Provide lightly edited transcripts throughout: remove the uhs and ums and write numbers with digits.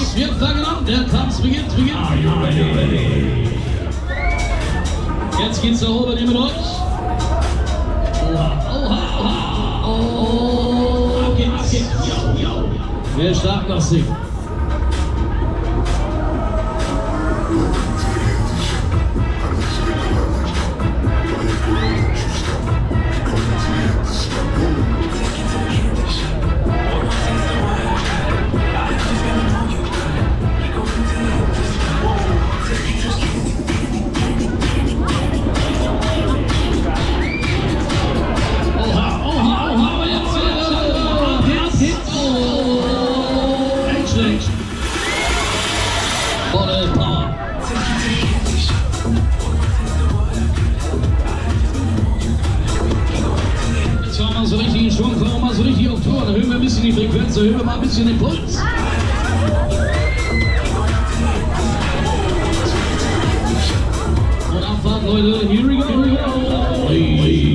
Applaus wird verlangt. Der Tanz beginnt. Jetzt geht's nach oben mit euch. Ab geht's. Wer stark noch singt. Die Frequenz, erhöhen wir mal ein bisschen den Puls. Und Abfahrt, Leute, here we go. Hey.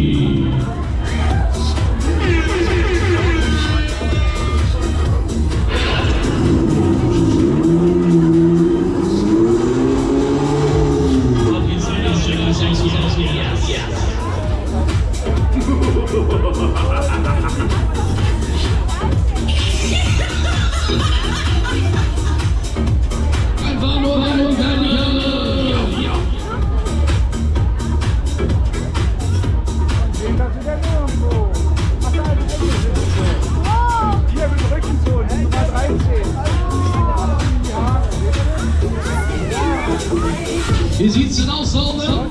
Wie sieht's denn aus, Leute?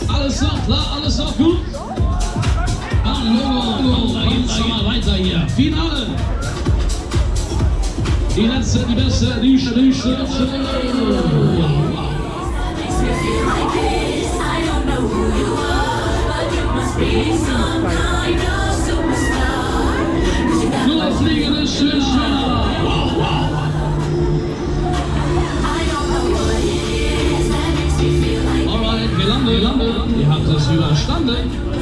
Alles noch klar, alles noch gut? Hallo, da geht's mal weiter hier. Finale. Die letzte, die beste, die schönste. Nur fliegende Schönschöner. Wow. Alright, wir landen. Ihr habt es überstanden.